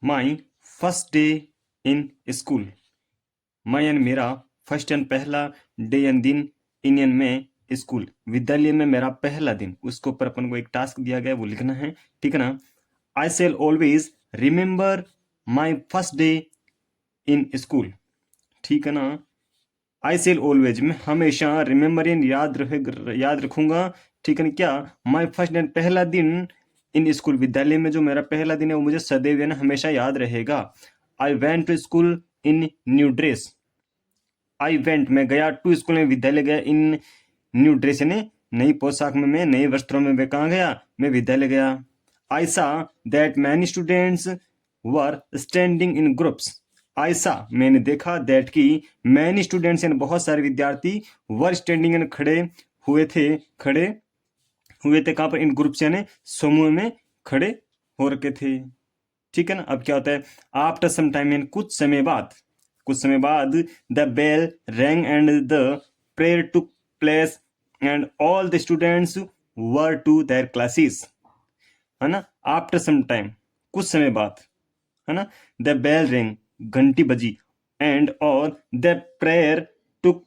My first day in school. My यानी मेरा, first यानी पहला, डे यानी दिन, इन यानी में, स्कूल विद्यालय में मेरा पहला दिन। उसके ऊपर अपन को एक टास्क दिया गया है, वो लिखना है, ठीक है ना। I shall always remember my first day in school, ठीक है ना। आई शेल ऑलवेज, मैं हमेशा, रिमेंबर इन याद रखूंगा, ठीक है ना। क्या, माई फर्स्ट डे पहला दिन, इन स्कूल विद्यालय में जो मेरा पहला दिन है वो मुझे सदैव यानी हमेशा याद रहेगा। I went to school in new dress. I went मैं गया, टू स्कूल में विद्यालय गया, इन न्यू ड्रेस यानी नई पोशाक में, मैं नए वस्त्रों में मैं कहाँ गया, मैं विद्यालय गया। I saw that many students were standing in groups. I saw मैंने देखा, दैट की मैनी स्टूडेंट्स यानी बहुत सारे विद्यार्थी, वर स्टैंडिंग यानी खड़े हुए थे कहाँ पर, इन ग्रुप्स यानी समूह में खड़े हो रखे थे, ठीक है ना। अब क्या होता है, आफ्टर सम टाइम यानी कुछ समय बाद, the bell rang and the prayer took place and all the students were to their classes, है ना। आफ्टर सम टाइम कुछ समय बाद, है ना, द बेल रिंग घंटी बजी, एंड और द प्रेयर टुक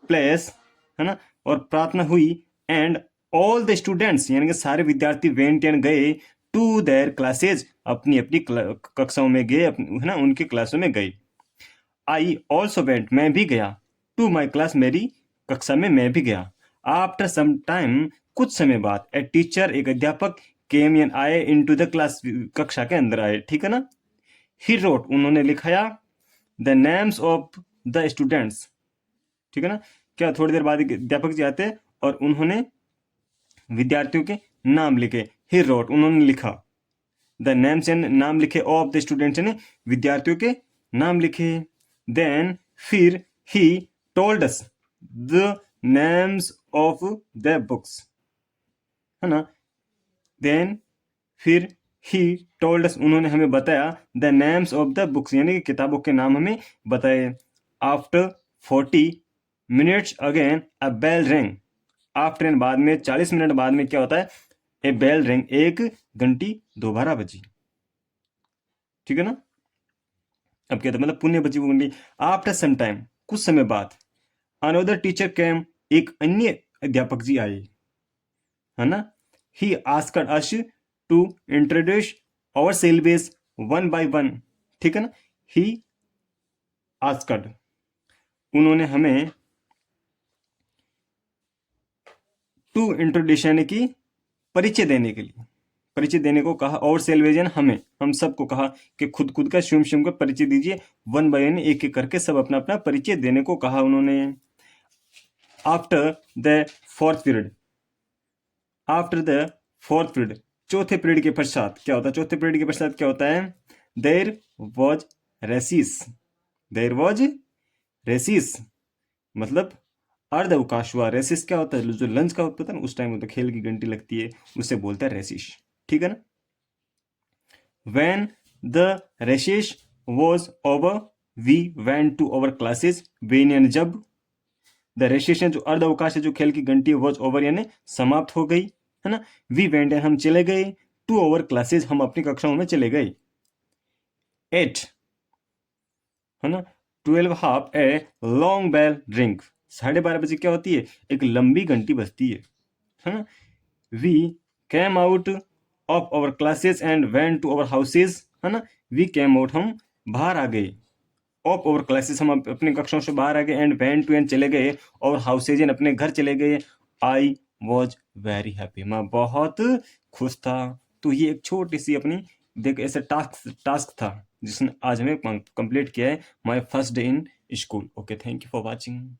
प्लेस, है ना, और प्रार्थना हुई, एंड ऑल द स्टूडेंट्स यानी कि सारे विद्यार्थी वेंट यानी गए, टू देयर क्लासेज अपनी अपनी कक्षाओं में गए, है ना, उनकी क्लासों में गए। आई ऑल्सो वेंट मैं भी गया, टू माई क्लास मेरी कक्षा में मैं भी गया। आफ्टर सम टाइम कुछ समय बाद, ए टीचर एक अध्यापक, केम यानी आए, इनटू द क्लास कक्षा के अंदर आए, ठीक है ना। ही रोट उन्होंने लिखाया, the names of the students, ठीक है ना। क्या, थोड़ी देर बाद अध्यापक जी आते और उन्होंने विद्यार्थियों के नाम लिखे। ही रोट उन्होंने लिखा, द नेम्स यानी नाम लिखे, ऑफ द स्टूडेंट्स यानी विद्यार्थियों के नाम लिखे। देन फिर he told us the names of the books, है ना। देन फिर ही टोल्ड अस उन्होंने हमें बताया, the names of the books यानी कि किताबों के नाम हमें बताए। After 40 minutes again a bell ring, after बाद में 40 मिनट बाद में क्या होता है, ए बेल रिंग एक घंटी दोबारा बजी, ठीक है ना। अब क्या था, मतलब पुण्य बची वो घंटी। आफ्टर सम टाइम कुछ समय बाद, अनदर टीचर कैम एक अन्य अध्यापक जी आए, है ना। He asked us to introduce our syllabus one by one, ठीक है ना। ही आस्क्ड उन्होंने हमें, टू इंट्रोड्यूस यानी कि परिचय देने को कहा, और सेल्वेजन हमें, हम सबको कहा कि खुद का स्वयं का परिचय दीजिए, वन बाय वन एक एक करके सब अपना अपना परिचय देने को कहा उन्होंने। After the fourth period, after the fourth period चौथे पीरियड के पश्चात क्या होता है, चौथे पीरियड के पश्चात क्या होता है, there was recess, there was recess मतलब अर्ध अवकाश हुआ। रेसिस क्या होता है, जो लंच का वक्त होता है ना, उस टाइम तो खेल की घंटी लगती है, उसे बोलता है रेसिस, ठीक है ना। When the recess was over, we went to our classes. When यानी जब, द recess जो अर्ध अवकाश है, जो खेल की घंटी है, was over यानी समाप्त हो गई, है ना। We went यानी हम चले गए, to our classes हम अपनी कक्षाओं में चले गए। 8 है ना, 12 half a long bell ring, 12:30 बजे क्या होती है, एक लंबी घंटी बजती है ना। We came out of our classes and went to our houses, है ना। We came out हम बाहर आ गए, ऑफ our classes हम अपने कक्षाओं से बाहर आ गए, एंड went to एंड चले गए, और हाउसेज एंड अपने घर चले गए। I was very happy मैं बहुत खुश था। तो ये एक छोटी सी अपनी देख ऐसे टास्क था जिसने आज हमें कंप्लीट किया है, माई first day in school. Okay, thank you for watching.